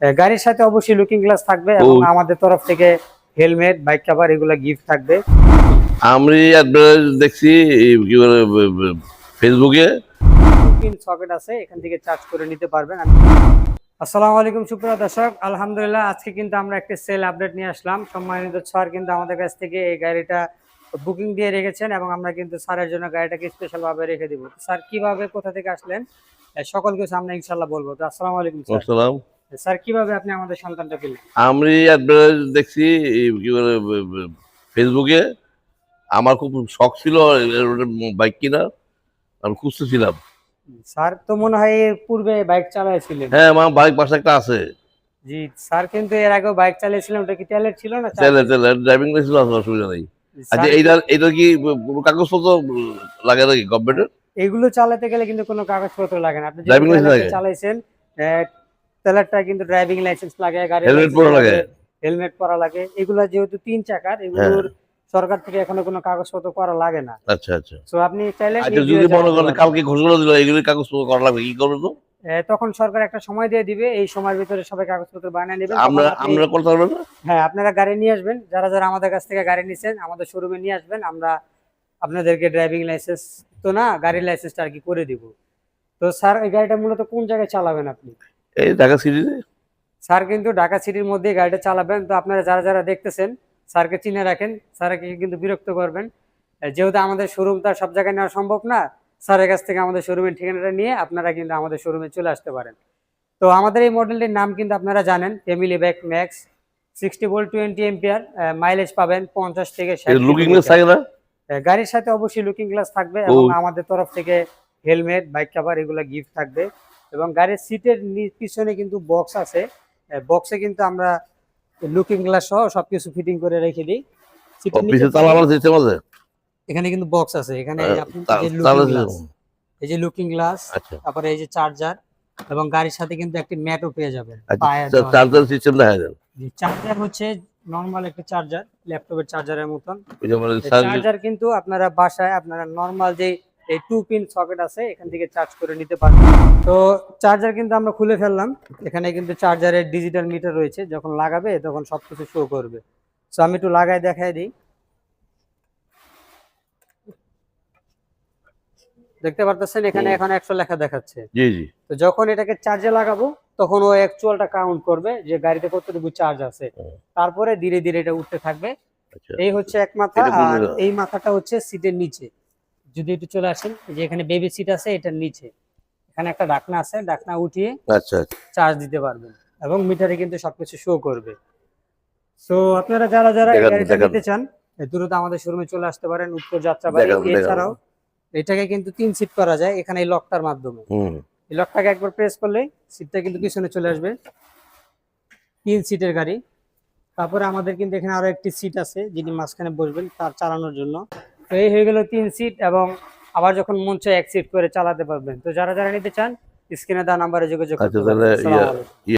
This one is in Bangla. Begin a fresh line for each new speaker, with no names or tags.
গাড়ির সাথে অবশ্যই লুকিং গ্লাস থাকবে এবং আমাদের তরফ থেকে হেলমেট, বাইক কভার এগুলা গিফট থাকবে।
আমি অ্যাডভার্টাইজ দেখছি কি বলে ফেসবুকে।
পিন সকেট আছে, এখান থেকে চার্জ করে নিতে পারবেন। আসসালামু আলাইকুম সুপ্রিয় দর্শক, আলহামদুলিল্লাহ আজকে কিন্তু আমরা একটা সেল আপডেট নিয়ে আসলাম। সম্মানিত স্যার কিন্তু আমাদের কাছ থেকে এই গাড়িটা বুকিং দিয়ে রেখেছেন এবং আমরা কিন্তু স্যারের জন্য গাড়িটাকে স্পেশাল ভাবে রেখে দিব। স্যার কিভাবে কোথা থেকে আসলেন সকল কিছু আমরা ইনশাআল্লাহ বলবো। তো আসসালামু আলাইকুম স্যার।
আসসালাম।
স্যার কিভাবে আপনি আমাদের সন্তানটা পেলেন?
আমি অ্যাডভার্টাইজ দেখছি কি বলে ফেসবুকে। আমার খুব শখ ছিল বাইক কেনার, আমি খুঁজতেছিলাম।
স্যার তো মনে হয় এর পূর্বে বাইক চালাইছিলেন।
হ্যাঁ, আমার বাইক বাসা একটা আছে।
জি স্যার, কিন্তু এর আগেও বাইক চালিয়েছিলেন, ওটা কি ট্যালেন্ট ছিল না?
ড্রাইভিং লাইসেন্স আছে, অসুবিধা নেই। আচ্ছা,
স্যার
এইটা কি কোনো কাগজপত্র লাগে নাকি গভর্নমেন্টের?
এগুলো চালাতে গেলে কিন্তু কোনো কাগজপত্র লাগে না। আপনি যে
ড্রাইভিং লাইসেন্স লাগে,
চালাইছেন তেলারটা কিন্তু ড্রাইভিং লাইসেন্স লাগে, গাড়ির
হেলমেট পরা লাগে।
হেলমেট পরা লাগে। এগুলা যেহেতু 3 চাকার, এগুলোর সরকার থেকে এখনো কোনো কাগজপত্র করা লাগে না।
আচ্ছা আচ্ছা।
সো আপনি চাইলে
আচ্ছা, যদি মনে করেন কালকে ঘোষণা দিল এগুলি কাগজপত্র করা লাগবে, কি করবে তো?
তখন সরকার একটা সময় দিয়ে দিবে, এই সময়ের ভিতরে সবাই কাগজপত্র বানিয়ে নেবেন।
আমরা করতে পারবেন না?
হ্যাঁ, আপনারা গাড়ি নিয়ে আসবেন, যারা যারা আমাদের কাছ থেকে গাড়ি নিছেন আমাদের শোরুমে নিয়ে আসবেন। আমরা আপনাদেরকে ড্রাইভিং লাইসেন্স তো না, গাড়ির লাইসেন্সটা আর কি করে দিব। তো স্যার এই গাড়িটা মূলত কোন জায়গায় চালাবেন আপনি?
এই ঢাকা সিটিতে।
স্যার কিন্তু ঢাকা সিটির মধ্যে গাড়িটা চালাবেন। তো আপনারা যারা যারা দেখতেছেন স্যারকে চিনে রাখেন, স্যারকে কিন্তু বিরক্ত করবেন। যেহেতু আমাদের শোরুম তো আর সব জায়গায় নেওয়া সম্ভব না, স্যারের কাছ থেকে আমাদের শোরুমের ঠিকানাটা নিয়ে আপনারা কিন্তু আমাদের শোরুমে চলে আসতে পারেন। তো আমাদের এই মডেলটির নাম কিন্তু আপনারা জানেন, family back max. 60 volt 20 ampere, mileage পাবেন 50 থেকে 60
লুকিং গ্লাস থাকে না?
গাড়ির সাথে অবশ্যই লুকিং গ্লাস থাকবে এবং আমাদের তরফ থেকে হেলমেট, বাইক কভার এগুলো গিফট থাকবে। এবং গাড়ির সিটের পিছনে কিন্তু বক্স আছে, বক্সে কিন্তু আমরা লুকিং গ্লাস সহ সবকিছু ফিটিং করে রেখে দিই। সিটের নিচে এখানে কিন্তু বক্স আছে, এখানে আপনি এই যে লুকিং গ্লাস, তারপরে এই যে চার্জার এবং গাড়ির সাথে কিন্তু একটি ম্যাটও পেয়ে যাবেন।
চার্জার সিস্টেম দেখা যায়।
চার্জার হচ্ছে নরমাল একটা চার্জার, ল্যাপটপের চার্জারের মতন। চার্জার কিন্তু আপনারা বাসায় আপনারা নরমাল যে এই 2 পিন সকেট আছে, এখান থেকে চার্জ করে নিতে পারবেন। তো চার্জার কিন্তু আমরা খুলে ফেললাম। এখানে কিন্তু চার্জারের ডিজিটাল মিটার রয়েছে, যখন লাগাবে তখন সবকিছু শো করবে। সো আমি একটু লাগাই দেখাই দিই। দেখতে পারতেছেন এখানে এখন 100 লেখা দেখাচ্ছে।
জি জি।
তো যখন এটাকে চার্জে লাগাবো তখন ও অ্যাকচুয়ালটা কাউন্ট করবে যে গাড়িতে কতটুকু চার্জ আছে, তারপরে ধীরে ধীরে এটা উঠতে থাকবে। এই হচ্ছে এক মাথা, আর এই মাথাটা হচ্ছে সিটের নিচে। যদি একটু চলে আসেন, যে এখানে বেবি সিট আছে, এটার নিচে এখানে একটা ঢাকনা আছে, ঢাকনা উঠিয়ে চার্জ দিতে পারবেন এবং মিটারে কিন্তু সবকিছু শো করবে। সো আপনারা যারা যারা এই গাড়িটা নিতে চান দ্রুত আমাদের শোরুমে চলে আসতে পারেন, উত্তর যাত্রাবাড়ি। এছাড়াও এটাকে কিন্তু 3 সিট করা যায় এখানে এই লকটার মাধ্যমে। এই লকটাকে একবার প্রেস করলে সিটটা কিন্তু পিছনে চলে আসবে। 3 সিটের গাড়ি। তারপরে আমাদের কিন্তু এখানে আরো একটি সিট আছে, যিনি মাঝখানে বসবেন তার চালানোর জন্য। তো এই হয়ে গেল 3 সিট, এবং আবার যখন মন চায় 1 সিট করে চালাতে পারবেন। তো যারা যারা নিতে চান স্ক্রিনে দেওয়া নাম্বারে যোগাযোগ করতে পারেন। আসসালামু আলাইকুম।